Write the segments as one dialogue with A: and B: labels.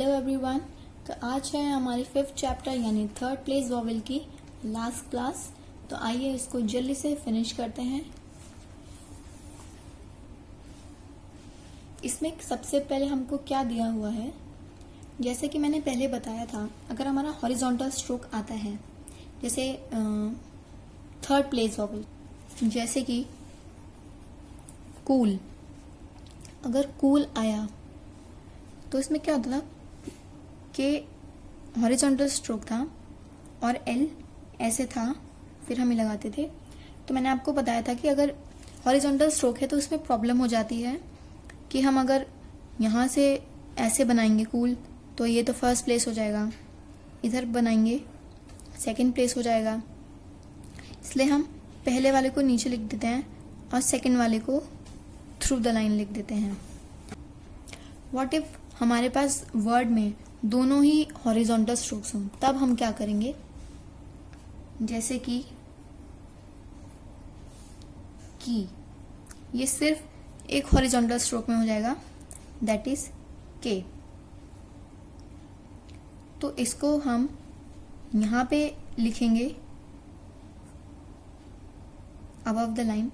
A: Hello everyone. तो आज है हमारी 5th चैप्टर यानी 3rd प्लेस वॉवेल की लास्ट क्लास। तो आइए इसको जल्दी से फिनिश करते हैं। इसमें सबसे पहले हमको क्या दिया हुआ है, जैसे कि मैंने पहले बताया था, अगर हमारा हॉरिजॉन्टल स्ट्रोक आता है जैसे 3rd प्लेस वॉवेल, जैसे कि कूल, अगर कूल आया तो इसमें क्या होता था कि हॉरिजॉन्टल स्ट्रोक था और एल ऐसे था, फिर हम लगाते थे। तो मैंने आपको बताया था कि अगर हॉरिजॉन्टल स्ट्रोक है तो इसमें प्रॉब्लम हो जाती है कि हम अगर यहाँ से ऐसे बनाएंगे कूल तो ये तो फर्स्ट प्लेस हो जाएगा, इधर बनाएंगे सेकंड प्लेस हो जाएगा। इसलिए हम पहले वाले को नीचे लिख देते हैं और सेकंड वाले को थ्रू द लाइन लिख देते हैं। व्हाट इफ हमारे पास वर्ड में दोनों ही हॉरिजॉन्टल स्ट्रोक्स हों, तब हम क्या करेंगे, जैसे कि ये सिर्फ एक हॉरिजॉन्टल स्ट्रोक में हो जाएगा, दैट इज के। तो इसको हम यहाँ पे लिखेंगे अबव द लाइन,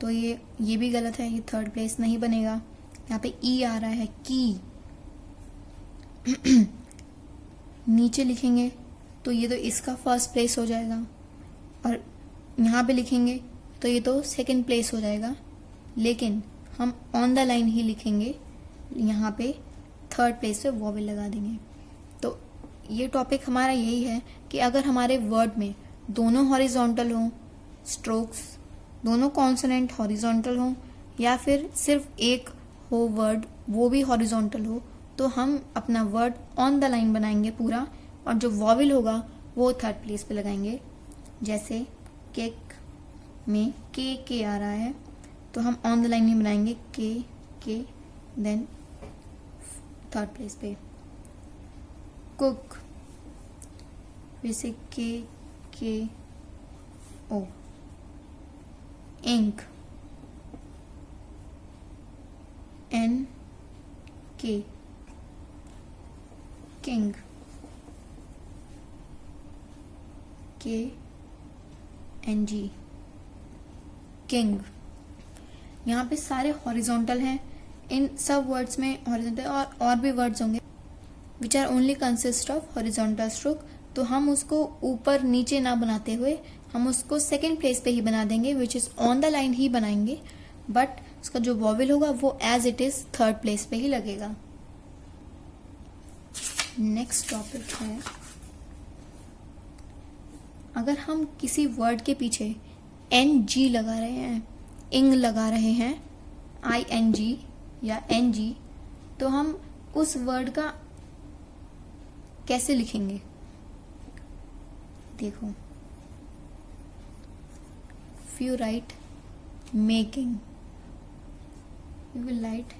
A: तो ये भी गलत है, ये 3rd प्लेस नहीं बनेगा। यहाँ पे ई आ रहा है की, नीचे लिखेंगे तो ये तो इसका फर्स्ट प्लेस हो जाएगा, और यहाँ पे लिखेंगे तो ये तो सेकंड प्लेस हो जाएगा। लेकिन हम ऑन द लाइन ही लिखेंगे, यहाँ पे 3rd प्लेस पे वॉवेल लगा देंगे। तो ये टॉपिक हमारा यही है कि अगर हमारे वर्ड में दोनों हॉरिजॉन्टल हों स्ट्रोक्स, दोनों कॉन्सोनेंट हॉरिजॉन्टल हों, या फिर सिर्फ एक हो वर्ड वो भी हॉरिजॉन्टल हो, तो हम अपना वर्ड ऑन द लाइन बनाएंगे पूरा, और जो वॉवेल होगा वो 3rd प्लेस पे लगाएंगे। जैसे केक में के आ रहा है तो हम ऑन द लाइन ही बनाएंगे के देन 3rd प्लेस पे। कुक फिर से के ओ। इंक एन के। किंग के एन जी। किंग। यहाँ पे सारे हॉरिजॉन्टल हैं, इन सब वर्ड्स में हॉरिजॉन्टल और भी वर्ड्स होंगे which are only consist of horizontal stroke. तो हम उसको ऊपर नीचे ना बनाते हुए हम उसको सेकंड प्लेस पे ही बना देंगे, which is on the line ही बनाएंगे, बट उसका जो वॉवेल होगा वो as it is 3rd place पे ही लगेगा। नेक्स्ट टॉपिक है, अगर हम किसी वर्ड के पीछे NG लगा रहे हैं, इंग लगा रहे हैं, ING या NG, तो हम उस वर्ड का कैसे लिखेंगे, देखो। If you write making, you will write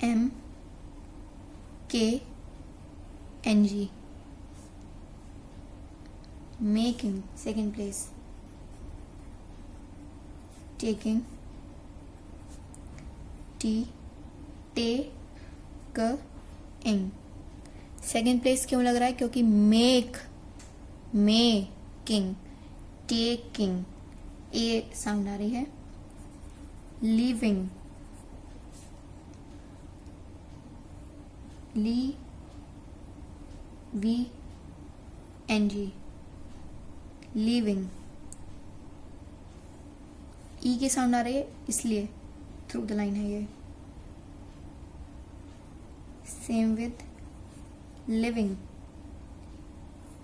A: MKNG, making second place, taking taking second place क्यों लग रहा है, क्योंकि मेकिंग टेकिंग ए साउंड आ रही है। लिविंग LEVING लिविंग ई की साउंड आ रही है इसलिए थ्रू द लाइन है ये। Same with living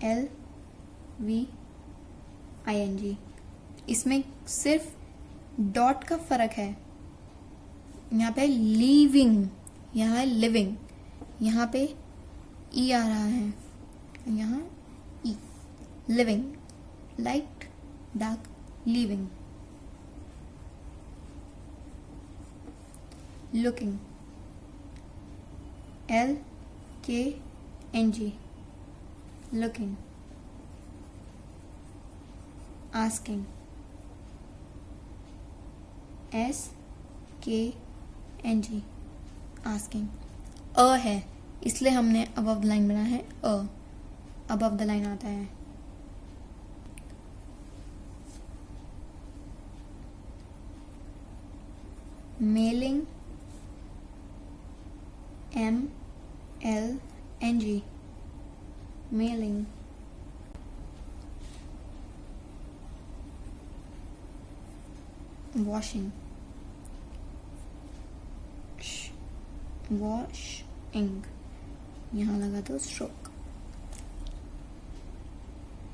A: LVING। इसमें सिर्फ डॉट का फर्क है, यहाँ पे लीविंग, यहाँ है लिविंग, यहाँ पे ई आ रहा है, यहाँ E. Living light dark, living. Looking LKNG looking। asking SKNG asking। अ है, इसलिए हमने अबव द लाइन बनाया है अ, अबव द लाइन आता है। Mailing, MLNG, mailing. Washing, washing, यहाँ लगा तो स्ट्रोक।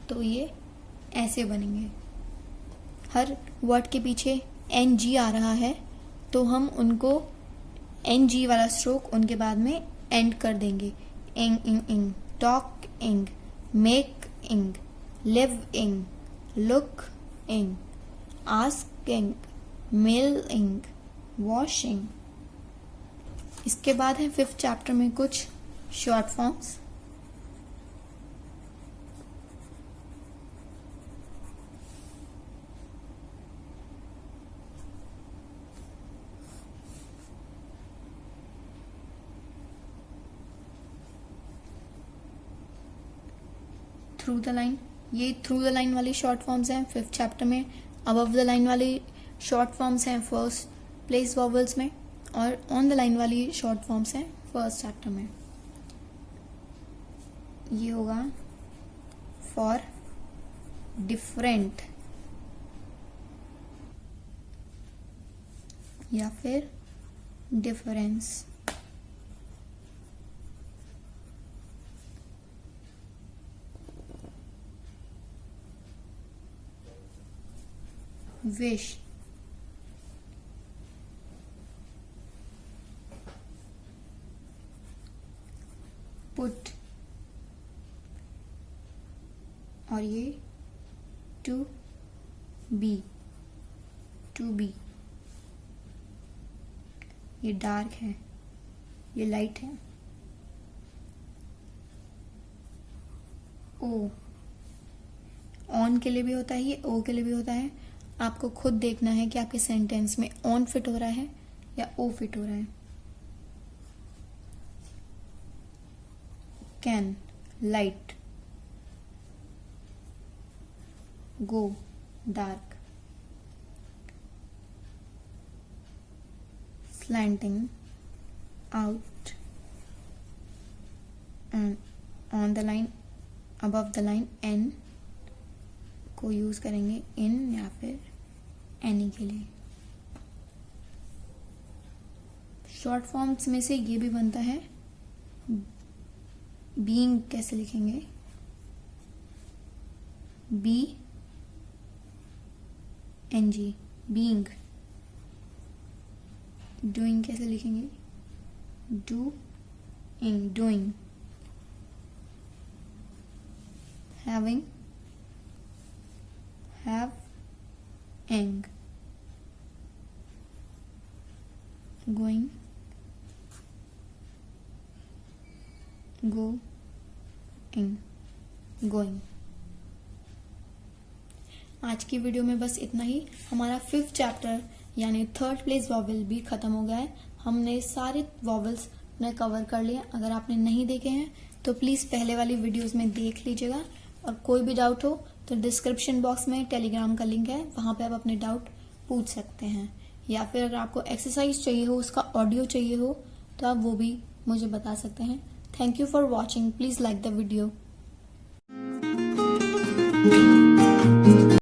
A: तो ये ऐसे बनेंगे। हर वर्ड के पीछे NG आ रहा है तो हम उनको NG वाला स्ट्रोक उनके बाद में एंड कर देंगे। इंग इंग इंग, टॉक इंग, मेक इंग, लिव इंग, लुक इंग, आस्क इंग, मिल इंग, वॉशिंग। इसके बाद है 5th चैप्टर में कुछ short forms. Through the line, ये थ्रू द लाइन वाली शॉर्ट फॉर्म्स हैं 5th चैप्टर में। अबव द लाइन वाली शॉर्ट फॉर्म्स हैं फर्स्ट प्लेस वॉवल्स में, और ऑन द लाइन वाली शॉर्ट फॉर्म्स हैं 1st चैप्टर में। ये होगा फॉर डिफरेंट या फिर डिफरेंस। विश, पुट, और ये टू बी, टू बी। ये डार्क है, ये लाइट है। ओ, ऑन के लिए भी होता है, ये ओ के लिए भी होता है। आपको खुद देखना है कि आपके सेंटेंस में ऑन फिट हो रहा है या ओ फिट हो रहा है। Can, light, go, dark, slanting, out, and on the line, above the line N को यूज करेंगे इन या फिर एनी के लिए। शॉर्ट फॉर्म्स में से ये भी बनता है। बीइंग कैसे लिखेंगे? BNG, being. डूइंग कैसे लिखेंगे? Doing, doing. Having, having. Going, going, going. आज की वीडियो में बस इतना ही। हमारा 5th चैप्टर यानी 3rd प्लेस वॉवल भी खत्म हो गया है। हमने सारे वॉवल्स ने कवर कर लिए। अगर आपने नहीं देखे हैं तो प्लीज पहले वाली वीडियोस में देख लीजिएगा, और कोई भी डाउट हो तो डिस्क्रिप्शन बॉक्स में टेलीग्राम का लिंक है, वहां पे आप अपने डाउट पूछ सकते हैं। या फिर अगर आपको एक्सरसाइज चाहिए हो, उसका ऑडियो चाहिए हो, तो आप वो भी मुझे बता सकते हैं। Thank you for watching. Please like the video.